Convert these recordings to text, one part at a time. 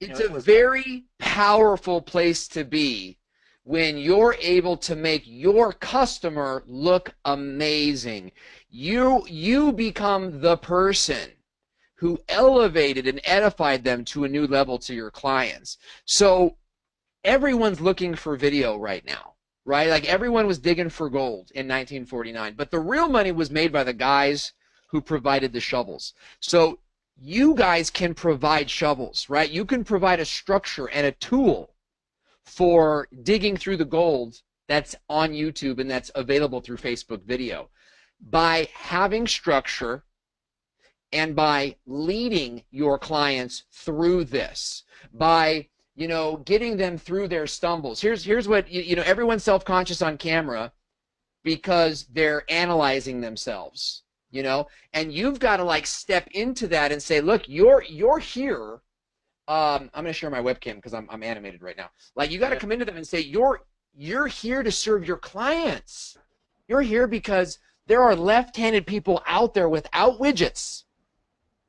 It's a very powerful place to be when you're able to make your customer look amazing. You become the person who elevated and edified them to a new level to your clients. So everyone's looking for video right now, right? Like everyone was digging for gold in 1949, but the real money was made by the guys who provided the shovels. So you guys can provide shovels, right? You can provide a structure and a tool for digging through the gold that's on YouTube and that's available through Facebook video. By having structure and by leading your clients through this, by getting them through their stumbles. Here's what, everyone's self-conscious on camera because they're analyzing themselves, and you've got to like step into that and say, look, you're here. I'm going to share my webcam because I'm animated right now. Like you got to come into them and say, you're here to serve your clients. You're here because there are left-handed people out there without widgets,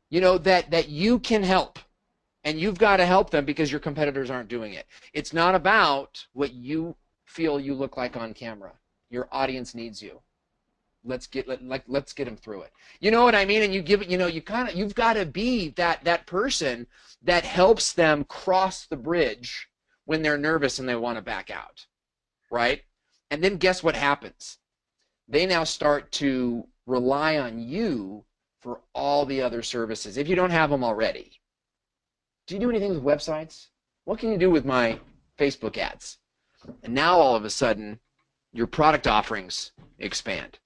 that you can help. And you've got to help them because your competitors aren't doing it. It's not about what you feel you look like on camera. Your audience needs you. Let's get them through it. You know what I mean? And you give it, you've got to be that person that helps them cross the bridge when they're nervous and they want to back out, right? And then guess what happens? They now start to rely on you for all the other services if you don't have them already. Do you do anything with websites? What can you do with my Facebook ads? And now all of a sudden, your product offerings expand.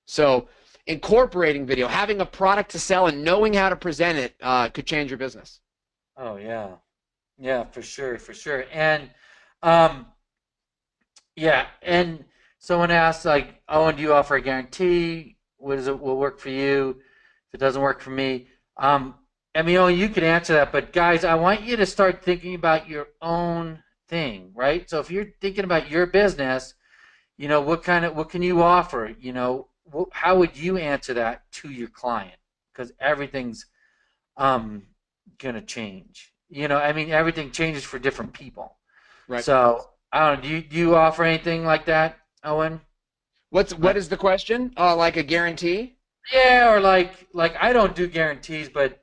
So incorporating video, having a product to sell and knowing how to present it could change your business. Oh, yeah. Yeah, for sure, for sure. And, yeah, and someone asked, like, Owen, do you offer a guarantee? Will work for you? If it doesn't work for me? I mean, you could answer that, but guys, I want you to start thinking about your own thing, right? So if you're thinking about your business, what can you offer? How would you answer that to your client? Because everything's gonna change. I mean, everything changes for different people. Right. So I don't know. Do you offer anything like that, Owen? What is the question? Like a guarantee? Yeah, or like I don't do guarantees, but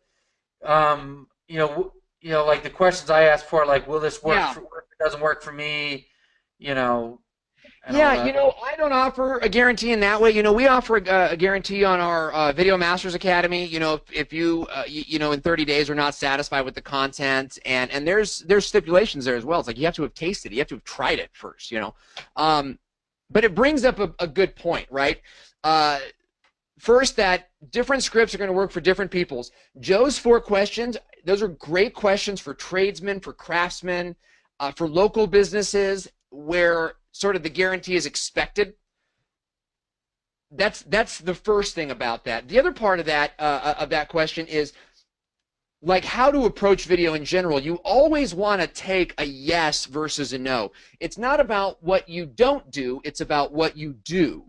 like the questions I asked for, like, will this work? Yeah. If it doesn't work for me, Yeah, I don't offer a guarantee in that way. We offer a guarantee on our Video Masters Academy. If you, in 30 days are not satisfied with the content, and there's stipulations there as well. It's like you have to have tasted it. You have to have tried it first, But it brings up a good point, right? First, that different scripts are going to work for different peoples. Joe's 4 questions, those are great questions for tradesmen, for craftsmen, for local businesses where sort of the guarantee is expected. That's the first thing about that. The other part of that question is like how to approach video in general. You always want to take a yes versus a no. It's not about what you don't do, it's about what you do.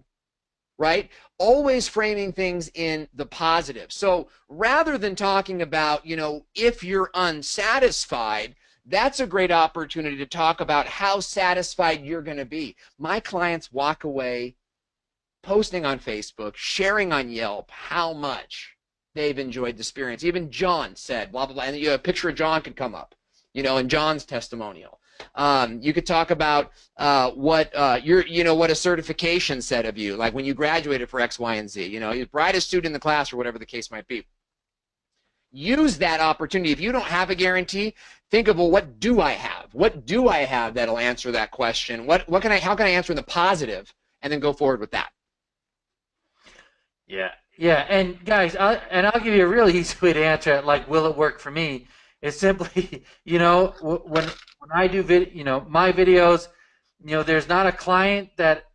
Right? Always framing things in the positive. So rather than talking about, if you're unsatisfied, that's a great opportunity to talk about how satisfied you're going to be. My clients walk away posting on Facebook, sharing on Yelp how much they've enjoyed the experience. Even John said, blah, blah, blah. And a picture of John could come up, in John's testimonial. You could talk about what a certification said of you, like when you graduated for X, Y, and Z. You're brightest student in the class or whatever the case might be. Use that opportunity. If you don't have a guarantee, think of, well, what do I have? What do I have that'll answer that question? How can I answer in the positive, and then go forward with that? Yeah, yeah. And guys, I'll give you a really easy way to answer it. Like, will it work for me? It's simply, when I do my videos, there's not a client that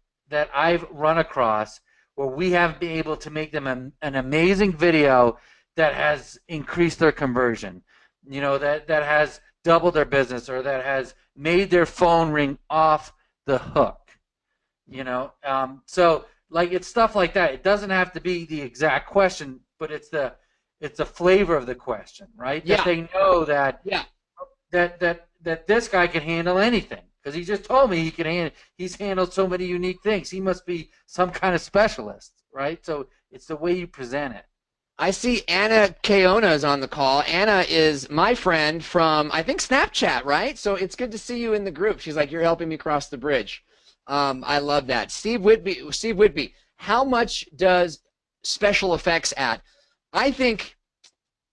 I've run across where we have been able to make them an amazing video that has increased their conversion, that has doubled their business, or that has made their phone ring off the hook, so like it's stuff like that. It doesn't have to be the exact question, but it's the flavor of the question, right? Yeah. That they know that, yeah, that this guy can handle anything, because he just told me he's handled so many unique things. He must be some kind of specialist, right? So it's the way you present it. I see Anna Keona is on the call. Anna is my friend from, I think, Snapchat, right? So it's good to see you in the group. She's like, you're helping me cross the bridge. I love that. Steve Whitby, how much does special effects add? I think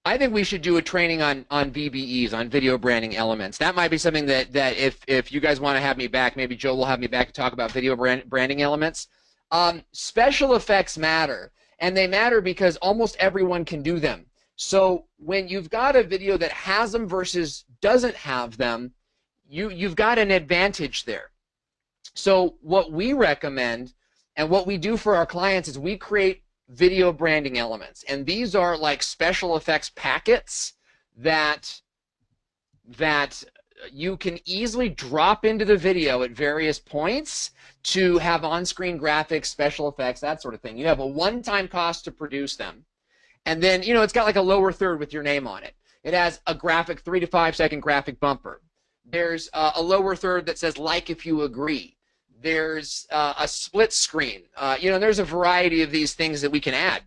we should do a training on VBEs, on video branding elements. That might be something that if you guys want to have me back, maybe Joe will have me back to talk about video branding elements. Special effects matter. And they matter because almost everyone can do them. So when you've got a video that has them versus doesn't have them, you've got an advantage there. So what we recommend and what we do for our clients is we create video branding elements. And these are like special effects packets that you can easily drop into the video at various points to have on-screen graphics, special effects, that sort of thing. You have a one-time cost to produce them. And then, it's got like a lower third with your name on it. It has a graphic 3 to 5 second graphic bumper. There's a lower third that says like if you agree. There's a split screen. There's a variety of these things that we can add.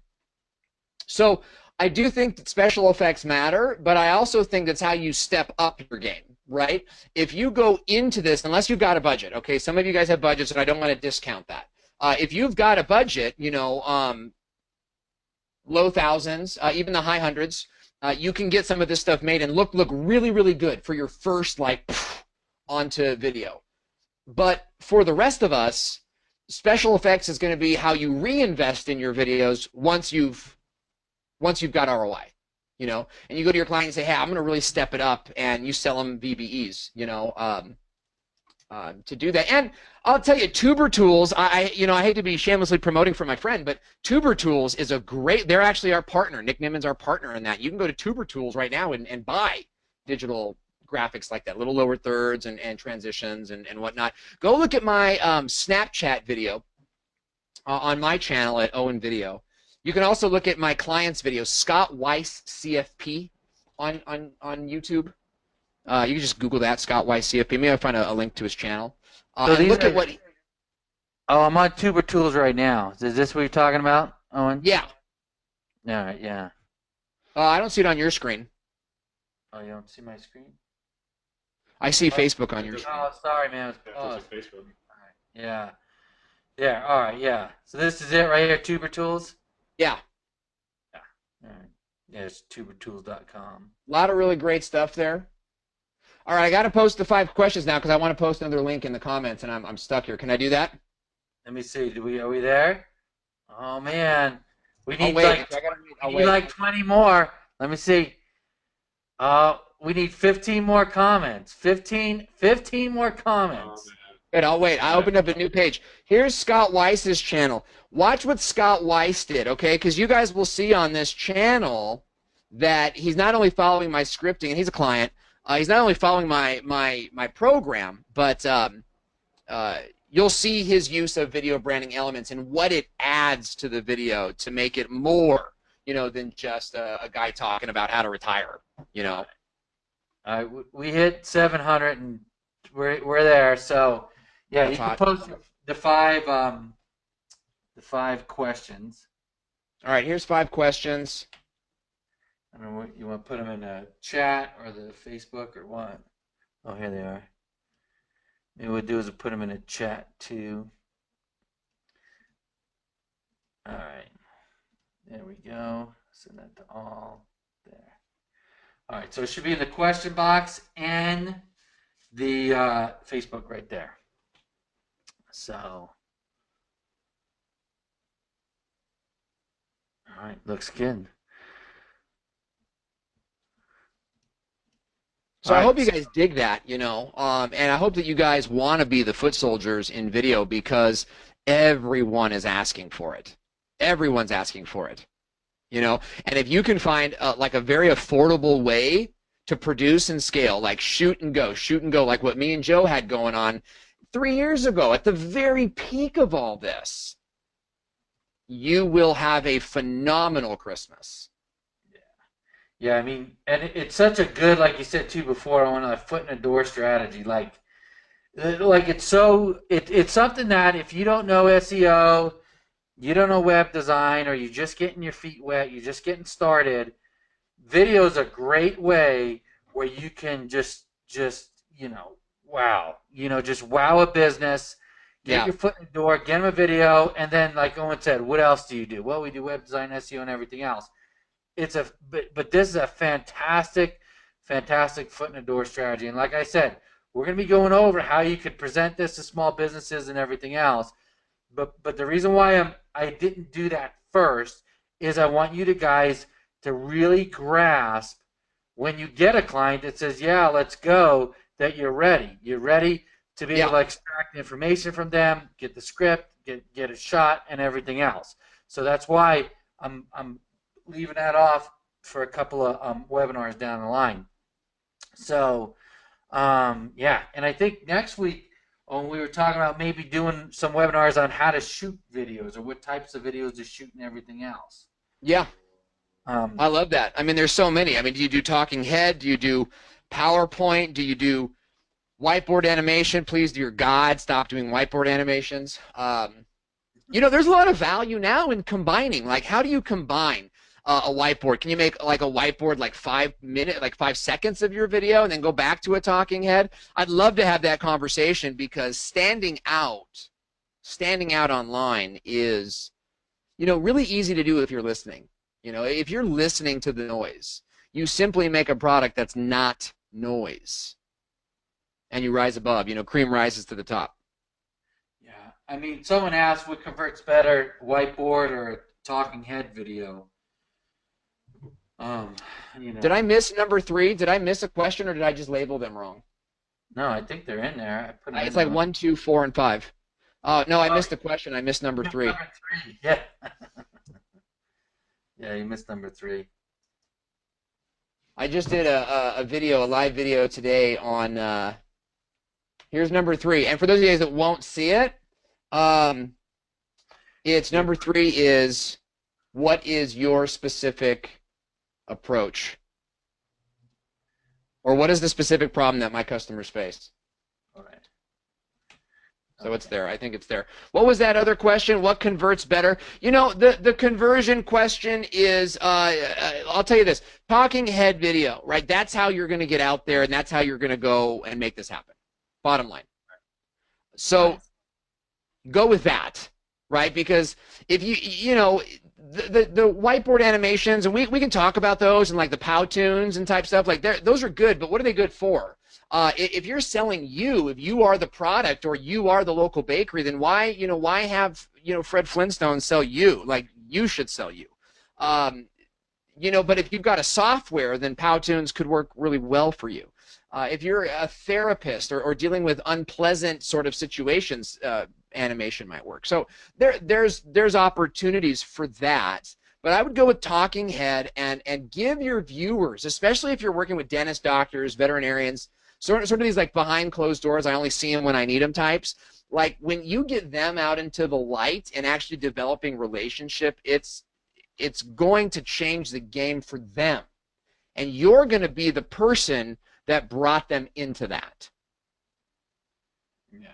So I do think that special effects matter, but I also think that's how you step up your game. Right? If you go into this, unless you've got a budget, okay, some of you guys have budgets and I don't want to discount that. If you've got a budget, low thousands, even the high hundreds, you can get some of this stuff made and look really, really good for your first onto video. But for the rest of us, special effects is going to be how you reinvest in your videos once you've got ROI. And you go to your client and say, hey, I'm going to really step it up, and you sell them VBEs, to do that. And I'll tell you, Tuber Tools, I hate to be shamelessly promoting for my friend, but Tuber Tools is they're actually our partner. Nick Nimmon's our partner in that. You can go to Tuber Tools right now and buy digital graphics like that, little lower thirds and transitions and whatnot. Go look at my Snapchat video on my channel at Owen Video. You can also look at my client's video, Scott Weiss CFP, on YouTube. You can just Google that, Scott Weiss CFP. Maybe I'll find a link to his channel. So at what. Oh, I'm on Tuber Tools right now. Is this what you're talking about, Owen? Yeah. All right, yeah. I don't see it on your screen. Oh, you don't see my screen? I see Facebook on your screen. Oh, sorry, man. Facebook. All right. Yeah. Yeah, all right, yeah. So this is it right here, Tuber Tools? Yeah. Yeah. All right. Yeah, it's tubertools.com. A lot of really great stuff there. All right, I got to post the 5 questions now because I want to post another link in the comments, and I'm stuck here. Can I do that? Let me see. Are we there? Oh man, we need like 20 more. Let me see. We need 15 more comments. 15 more comments. Good, I'll wait. I opened up a new page. Here's Scott Weiss's channel. Watch what Scott Weiss did, okay? Because you guys will see on this channel that he's not only following my scripting, and he's a client. He's not only following my program, but you'll see his use of video branding elements and what it adds to the video to make it more, than just a guy talking about how to retire, We hit 700 and we're there. So yeah, you can post the five questions. All right, here's 5 questions. I don't know what you want to put them in a chat or the Facebook or what. Oh, here they are. Maybe what we'll do is we'll put them in a chat too. All right, there we go. Send that to all there. All right, so it should be in the question box and the Facebook right there. So, all right, looks good. So I hope you guys dig that, and I hope that you guys want to be the foot soldiers in video because everyone is asking for it. Everyone's asking for it, and if you can find like a very affordable way to produce and scale, like shoot and go, like what me and Joe had going on 3 years ago at the very peak of all this, you will have a phenomenal Christmas. Yeah, I mean, and it's such a good, like you said too before, on a foot in the door strategy. Like it's something that if you don't know SEO, you don't know web design, or you're just getting your feet wet, you're just getting started. Video is a great way where you can just wow, just wow a business, get Yeah. your foot in the door, get them a video, and then like Owen said, what else do you do? Well, we do web design, SEO, and everything else. But this is a fantastic foot in the door strategy. And like I said, we're going to be going over how you could present this to small businesses and everything else. But the reason why I didn't do that first is I want you to guys to really grasp when you get a client that says, "Yeah, let's go," that you're ready. You're ready to be able Yeah. to extract the information from them, get the script, get a shot, and everything else. So that's why I'm leaving that off for a couple of webinars down the line. So yeah, and I think next week when we were talking about maybe doing some webinars on how to shoot videos or what types of videos to shoot and everything else. Yeah. Um, I love that. I mean, there's so many. I mean, do you do talking head? Do you do PowerPoint? Do you do whiteboard animation? Please, dear God, stop doing whiteboard animations. There's a lot of value now in combining. Like, how do you combine a whiteboard? Can you make like a whiteboard like 5 minutes, like 5 seconds of your video and then go back to a talking head? I'd love to have that conversation because standing out online is, really easy to do if you're listening. If you're listening to the noise, you simply make a product that's not noise and you rise above. Cream rises to the top. yeah, I mean, someone asked what converts better, whiteboard or talking head video. Um, you Did know, I miss number 3? Did I miss a question or did I just label them wrong? no, I think they're in there. I put them in It's there. like 1, 2, 4, and 5. No, I Oh, missed the question. I missed number you missed 3. number three. Yeah, yeah, you missed number three. I just did a live video today on, here's number 3. And for those of you guys that won't see it, um, it's You, number 3 is what is your specific approach? Or what is the specific problem that my customers face? all right. So it's Okay. there. I think it's there. What was that other question? What converts better? The conversion question is, I'll tell you this, talking head video, right? That's how you're going to get out there and that's how you're going to go and make this happen. Bottom line. So Right. go with that, right? Because if the whiteboard animations, and we can talk about those and like the Powtoons and type stuff, like those are good, but what are they good for? If you're selling if you are the product or you are the local bakery, then why have Fred Flintstone sell you? Like you should sell you. Um, but if you've got a software, then Powtoons could work really well for you. If you're a therapist or dealing with unpleasant sort of situations, animation might work. So there's opportunities for that. But I would go with talking head and give your viewers, especially if you're working with dentists, doctors, veterinarians, sort of these like behind closed doors, I only see them when I need them types. Like when you get them out into the light and actually developing relationship, it's going to change the game for them. And you're going to be the person that brought them into that. Yeah.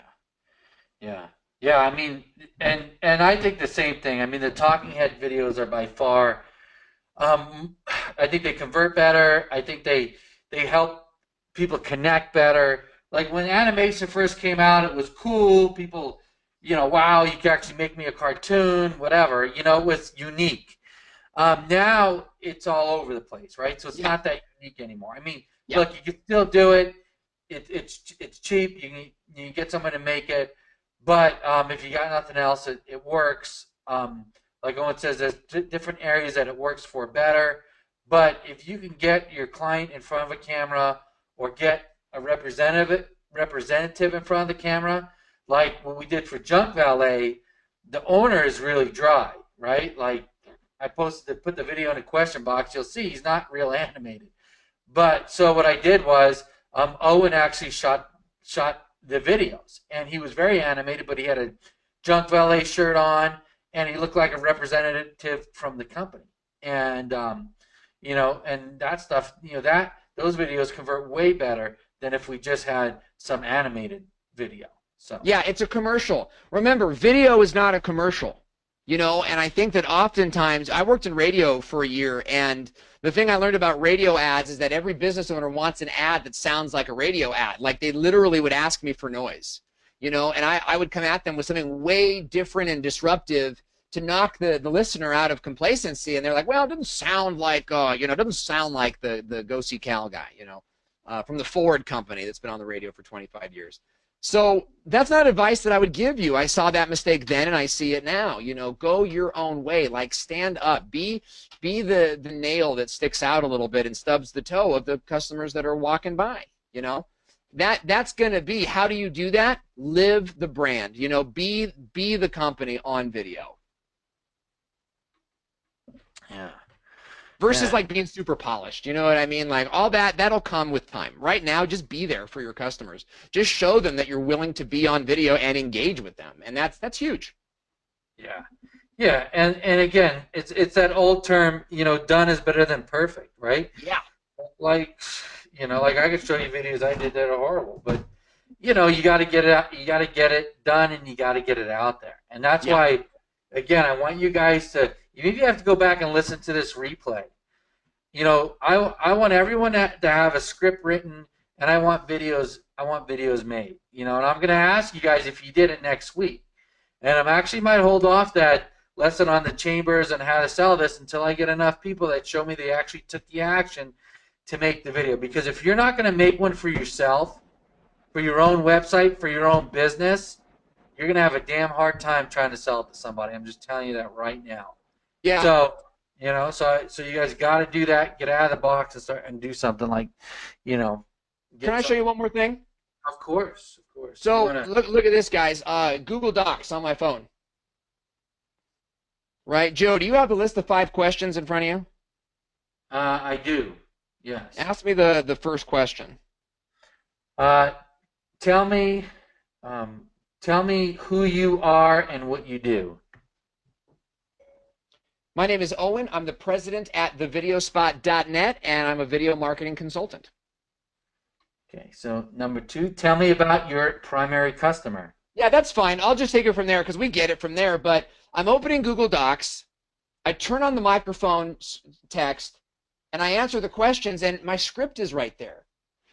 Yeah. Yeah, I mean, and I think the same thing. I mean, the talking head videos are by far, um, I think they convert better. I think they help people connect better. Like when animation first came out, it was cool. People, wow, you can actually make me a cartoon, whatever. It was unique. Now it's all over the place, right? So it's Yeah, not that unique anymore. I mean, yeah, look, you can still do it. It's cheap. You can get someone to make it, but if you got nothing else, it works. Like Owen says, there's different areas that it works for better. But if you can get your client in front of a camera or get a representative in front of the camera, like what we did for Junk Valet, the owner is really dry, right? Like I put the video in the question box. You'll see he's not real animated. But so what I did was Owen actually shot the videos, and he was very animated, but he had a Junk Valet shirt on, and he looked like a representative from the company. And and that stuff, that those videos convert way better than if we just had some animated video. So Yeah, it's a commercial. Remember, video is not a commercial, and I think that oftentimes I worked in radio for a year, and the thing I learned about radio ads is that every business owner wants an ad that sounds like a radio ad. Like they literally would ask me for noise, and I would come at them with something way different and disruptive to knock the listener out of complacency. And they're like, well, it doesn't sound like, it doesn't sound like the Go See Cal guy, from the Ford company that's been on the radio for 25 years. So that's not advice that I would give you. I saw that mistake then and I see it now. Go your own way. Like stand up. Be the nail that sticks out a little bit and stubs the toe of the customers that are walking by. That's going to be, how do you do that? Live the brand. Be the company on video. yeah. Versus Yeah. like being super polished. You know what I mean? Like all that'll come with time. Right now, just be there for your customers. Just show them that you're willing to be on video and engage with them. And that's huge. Yeah. Yeah, and again, it's that old term, done is better than perfect, right? Yeah. Like, like I could show you videos I did that are horrible, but you got to get it out, you got to get it done, and you got to get it out there. And that's Yeah. why, again, I want you guys to, even if you have to go back and listen to this replay, I want everyone to have a script written, and I want videos made, and I'm going to ask you guys if you did it next week. And I'm actually might hold off that lesson on the chambers and how to sell this until I get enough people that show me they actually took the action to make the video. Because if you're not going to make one for yourself, for your own website, for your own business, you're going to have a damn hard time trying to sell it to somebody. I'm just telling you that right now. Yeah. So, so you guys got to do that. Get out of the box and start and do something like, Can I show you one more thing? Of course, of course. So look at this, guys. Google Docs on my phone. Right, Joe? Do you have the list of 5 questions in front of you? I do. Yes. Ask me the first question. Tell me who you are and what you do. My name is Owen. I'm the president at thevideospot.net, and I'm a video marketing consultant. Okay, so number 2, tell me about your primary customer. Yeah, that's fine. I'll just take it from there because we get it from there. But I'm opening Google Docs. I turn on the microphone text, and I answer the questions, and my script is right there.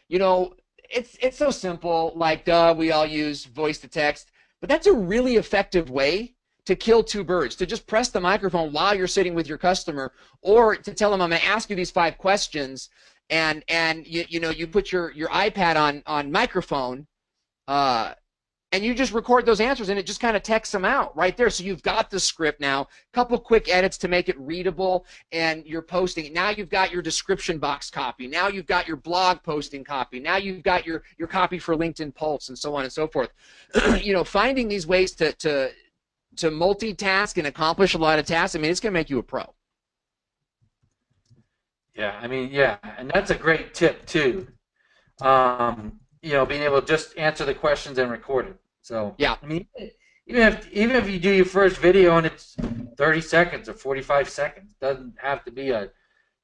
It's so simple. Like, duh, we all use voice to text. But that's a really effective way to kill 2 birds, to just press the microphone while you're sitting with your customer, or to tell them, I'm going to ask you these 5 questions, and you put your iPad on microphone, and you just record those answers, and it just kind of texts them out right there. So you've got the script now, a couple quick edits to make it readable, and you're posting it. Now you've got your description box copy. Now you've got your blog posting copy. Now you've got your copy for LinkedIn Pulse, and so on and so forth. Finding these ways to multitask and accomplish a lot of tasks, I mean, it's going to make you a pro. Yeah, and that's a great tip too. Being able to just answer the questions and record it. So yeah, I mean, even if you do your first video and it's 30 seconds or 45 seconds, doesn't have to be a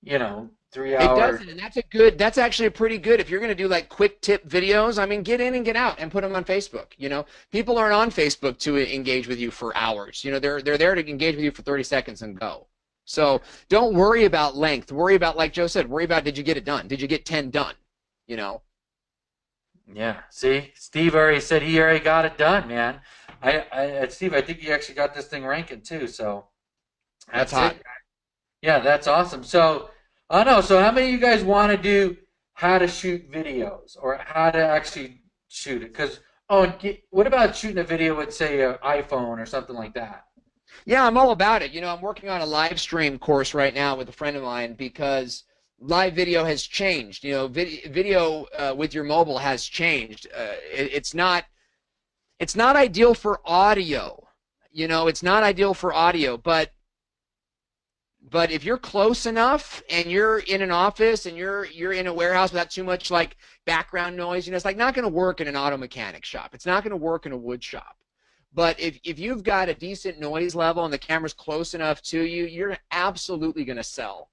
3-hour. It doesn't, and that's actually a pretty good, if you're going to do like quick tip videos, I mean, get in and get out and put them on Facebook. People aren't on Facebook to engage with you for hours. They're there to engage with you for 30 seconds and go. So don't worry about length. Worry about, like Joe said, worry about, did you get it done? Did you get 10 done? Yeah. See, Steve already said he already got it done, man. Steve, I think you actually got this thing ranking too. So that's hot. Yeah, that's awesome. So So how many of you guys want to do how to shoot videos or how to actually shoot it? Because what about shooting a video with, say, an iPhone or something like that? Yeah, I'm all about it. I'm working on a live stream course right now with a friend of mine because live video has changed. Video with your mobile has changed. It's not ideal for audio. It's not ideal for audio, but if you're close enough and you're in an office and you're in a warehouse without too much like background noise, it's like not going to work in an auto mechanic shop. It's not going to work in a wood shop. But if you've got a decent noise level and the camera's close enough to you, you're absolutely going to sell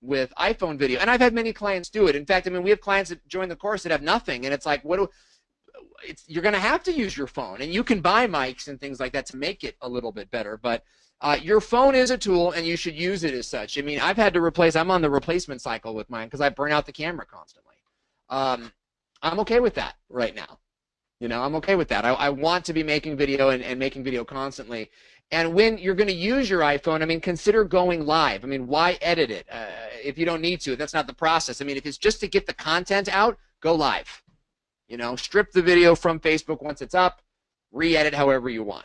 with iPhone video, and I've had many clients do it. In fact, I mean, we have clients that join the course that have nothing, and it's like, you're going to have to use your phone, and you can buy mics and things like that to make it a little bit better, but your phone is a tool, and you should use it as such. I mean, I've had to replace, I'm on the replacement cycle with mine because I burn out the camera constantly. I'm okay with that right now. You know, I'm okay with that. I want to be making video and making video constantly. And when you're going to use your iPhone, I mean, consider going live. I mean, why edit it if you don't need to? That's not the process. I mean, if it's just to get the content out, go live. You know, strip the video from Facebook once it's up, re-edit however you want.